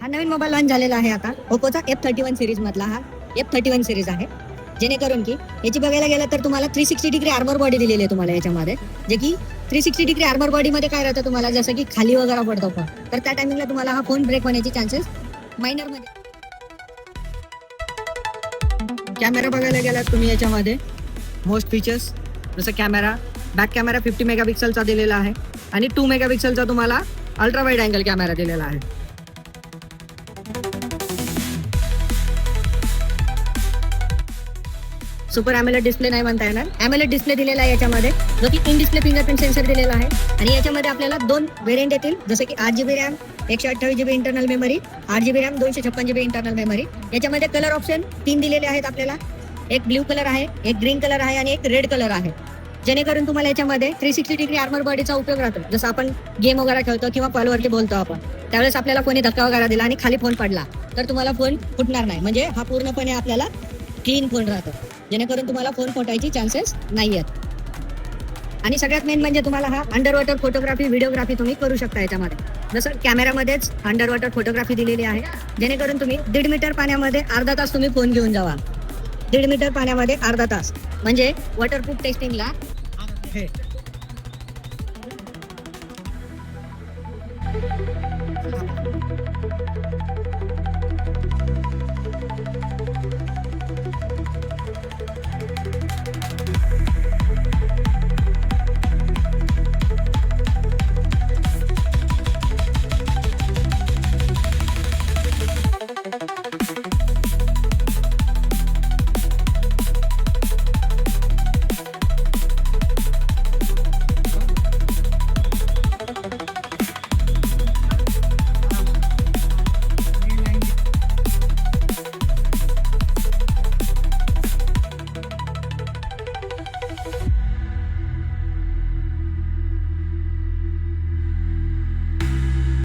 हा नवीन mobile launch झालेला आहे आता ओप्पोचा F31 सिरीज मधला हा F31 सिरीज आहे. जेणेकरून की याची बघायला गेलं तर तुम्हाला 360 डिग्री आर्मर बॉडी दिलेली आहे तुम्हाला याच्यामध्ये. जे की 360 डिग्री आर्मर बॉडी मध्ये काय राहतं तुम्हाला जसं की खाली वगैरे पडतो फोन तर त्या टायमिंगला तुम्हाला हा फोन ब्रेक होण्याचे चान्सेस मायनर मध्ये. कॅमेरा बघायला गेलात तुम्ही याच्यामध्ये मोस्ट फीचर्स जसं कॅमेरा बॅक कॅमेरा 50 मेगापिक्सलचा दिलेला आहे आणि 2 मेगापिक्सलचा तुम्हाला अल्ट्रा वाईड अँगल कॅमेरा दिलेला आहे. सुपर अॅमोलेड डिस्प्ले नाही म्हणता येणार, अॅमोलेड डिस्प्ले दिलेला आहे याच्यामध्ये जो की इन डिस्प्ले फिंगरप्रिंट सेन्सर दिलेला आहे. आणि याच्यामध्ये आपल्याला 2 व्हेरियंट येतील जसं की 8GB RAM 128GB internal memory 8GB RAM 256GB internal memory. याच्यामध्ये कलर ऑप्शन 3 दिलेले आहेत आपल्याला. एक ब्ल्यू कलर आहे, एक ग्रीन कलर आहे आणि एक रेड कलर आहे. जेणेकरून तुम्हाला याच्यामध्ये 360 डिग्री आर्मर बॉडीचा उपयोग राहतो. जसं आपण गेम वगैरे खेळतो किंवा कॉलवरती बोलतो आपण त्यावेळेस आपल्याला कोणी धक्का वगैरे दिला आणि खाली फोन पडला तर तुम्हाला फोन फुटणार नाही. म्हणजे हा पूर्णपणे आपल्याला क्लीन फोन राहतो जेणेकरून तुम्हाला फोन फुटायची चान्सेस नाही आहेत. आणि सगळ्यात मेन म्हणजे तुम्हाला हा अंडर वॉटर फोटोग्राफी व्हिडिओग्राफी तुम्ही करू शकता याच्यामध्ये. जसं कॅमेरामध्येच अंडर वॉटर फोटोग्राफी दिलेली आहे जेणेकरून तुम्ही 1.5 मीटर पाण्यामध्ये अर्धा तास तुम्ही फोन घेऊन जावा. 1.5 मीटर पाण्यामध्ये अर्धा तास म्हणजे वॉटरप्रूफ टेस्टिंगला हे